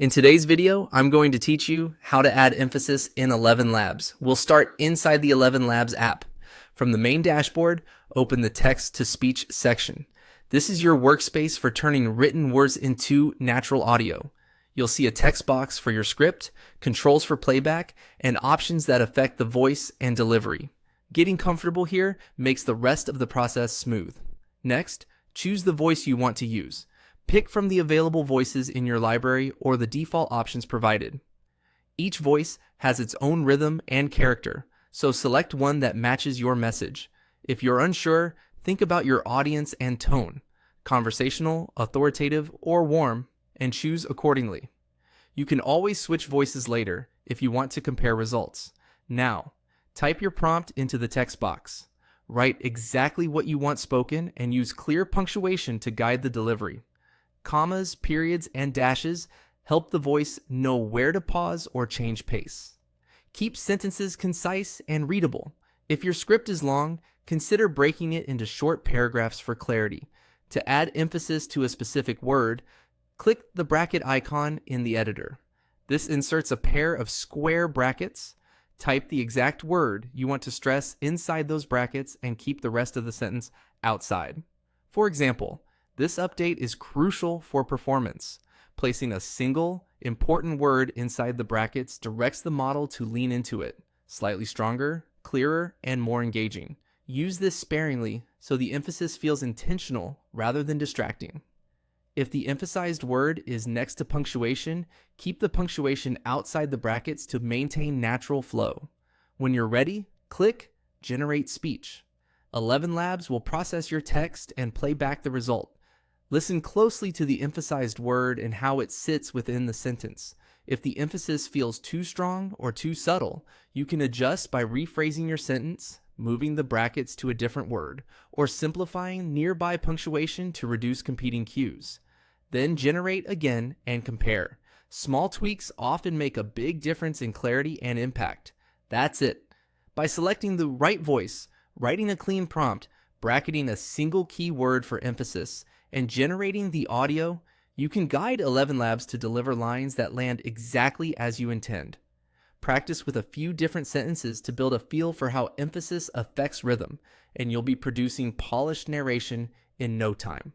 In today's video, I'm going to teach you how to add emphasis in Elevenlabs. We'll start inside the Elevenlabs app. From the main dashboard, open the text-to-speech section. This is your workspace for turning written words into natural audio. You'll see a text box for your script, controls for playback, and options that affect the voice and delivery. Getting comfortable here makes the rest of the process smooth. Next, choose the voice you want to use. Pick from the available voices in your library or the default options provided. Each voice has its own rhythm and character, so select one that matches your message. If you're unsure, think about your audience and tone, conversational, authoritative, or warm, and choose accordingly. You can always switch voices later if you want to compare results. Now, type your prompt into the text box. Write exactly what you want spoken and use clear punctuation to guide the delivery. Commas, periods, and dashes help the voice know where to pause or change pace. Keep sentences concise and readable. If your script is long, consider breaking it into short paragraphs for clarity. To add emphasis to a specific word, click the bracket icon in the editor. This inserts a pair of square brackets. Type the exact word you want to stress inside those brackets and keep the rest of the sentence outside. For example, this update is crucial for performance. Placing a single, important word inside the brackets directs the model to lean into it, slightly stronger, clearer, and more engaging. Use this sparingly so the emphasis feels intentional rather than distracting. If the emphasized word is next to punctuation, keep the punctuation outside the brackets to maintain natural flow. When you're ready, click Generate Speech. Elevenlabs will process your text and play back the result. Listen closely to the emphasized word and how it sits within the sentence. If the emphasis feels too strong or too subtle, you can adjust by rephrasing your sentence, moving the brackets to a different word, or simplifying nearby punctuation to reduce competing cues. Then generate again and compare. Small tweaks often make a big difference in clarity and impact. That's it. By selecting the right voice, writing a clean prompt, bracketing a single key word for emphasis, and generating the audio, you can guide Elevenlabs to deliver lines that land exactly as you intend. Practice with a few different sentences to build a feel for how emphasis affects rhythm, and you'll be producing polished narration in no time.